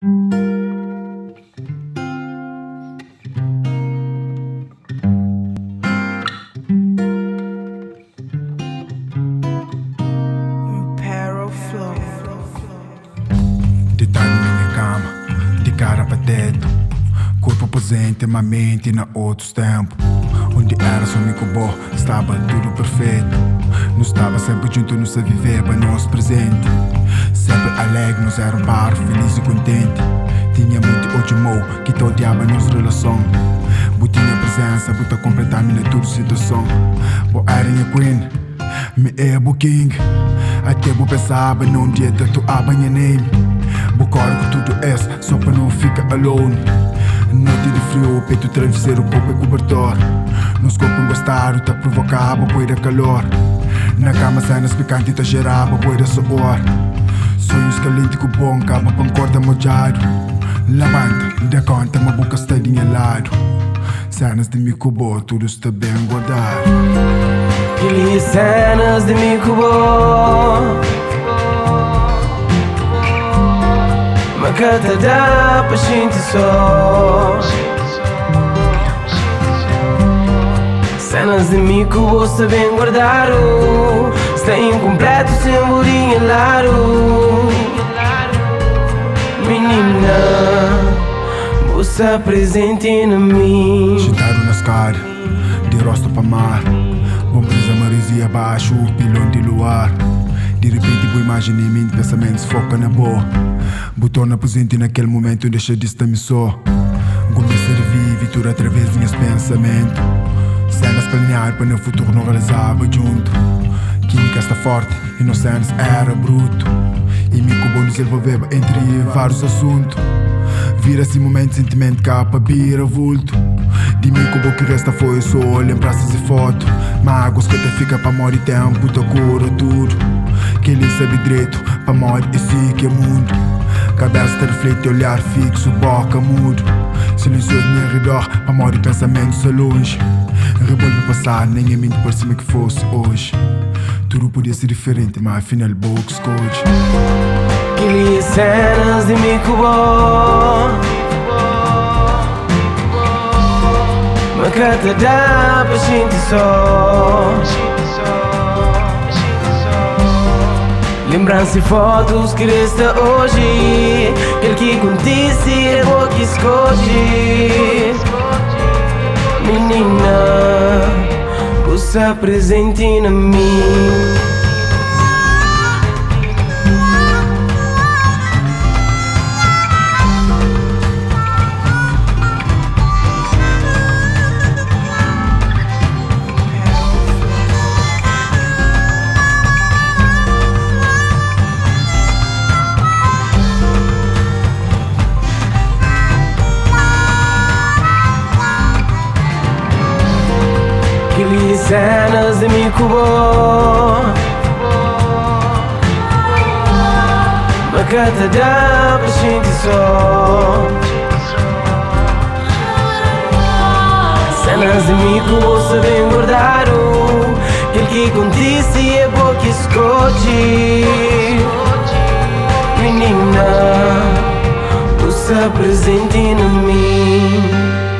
Deitado na minha cama, de cara para teto, corpo presente, mas mente na outros tempos. Onde era só me cobó, estava tudo perfeito. Não estava sempre junto, não se viver para nosso presente. Sempre alegre, nós era um bar, feliz e contente. Tinha muito ótimo, que te odiava nossa relação. Botinha presença, bota completar minha tudo situação. Bo era minha queen, me é bo king. Até bo pensava num dia tatuava minha name. Bo corre com tudo esse, só para não ficar alone. Noite de frio, peito travesseiro, copo e cobertor. Nos corpos engostaram, tá provocava, poeira calor. Na cama cenas picantes, tá gerava, poeira sabor. Sonhos calientes com bom, cama pra corda mojado. Levanta, dá conta, uma boca está de lado. Cenas de mim cubo, tudo está bem guardado. Queria cenas de mim cubo, mas que te dá pra gente só. Cenas de mim cubo está bem guardado. Está incompleto sem bolinha lado. Menina, você presente na mim. Chitaram na escada, de rosto para mar. Bom brisa marisia abaixo, pilão de luar. De repente boa imagem em mim, pensamentos foca na boa. Botou na presente naquele momento, deixa de estar me só. Começa a reviver tudo através de meus pensamentos. Cenas planear para no futuro não realizava junto. Química está forte, inocência era bruto. E me cubo nos envolveva entre vários assuntos. Vira-se momento, sentimento, capa, bira, vulto. De mim cubo que resta foi só lembranças e foto. Mágoas que até fica para morrer tempo, tá cura tudo. Quem lhe sabe direito, para morrer esse que é mundo. Cabeça te reflete, olhar fixo, boca mudo. Silencioso no redor, para morrer pensamentos a longe. Rebolve o passado, nem a mente por cima que fosse hoje. Tudo podia ser diferente, mas afinal boa que escolhe. Queria cenas de mim cubo, mas que te dá pra gente só. Lembranças e fotos que resta hoje. Aquele que acontece é bom que escolhe. Menina, você presente na mim. Aquelas cenas de mim cubo, mas que te dá pra gente só. Cenas de mim cubo se bem guardado. Aquele que acontece é bom que escolhe. Menina, você presente na mim.